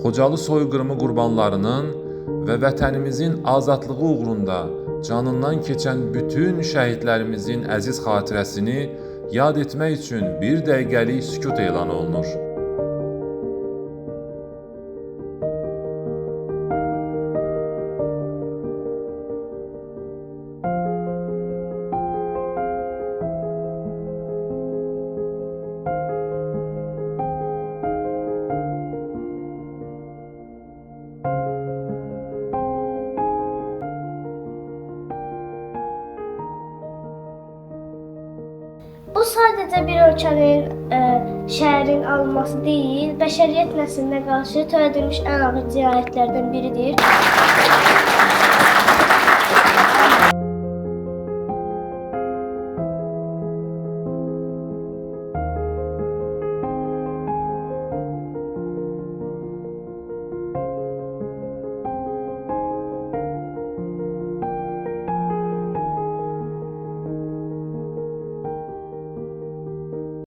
Xocalı soyqırımı qurbanlarının və vətənimizin azadlığı uğrunda canından keçən bütün şəhidlərimizin əziz xatirəsini yad etmək üçün bir dəqiqəlik sükut elan olunur. Bu sadəcə bir ölkənin, şəhərin alınması deyil, bəşəriyyət nəslinə qarşı törədilmiş ən ağır cinayətlərdən biridir.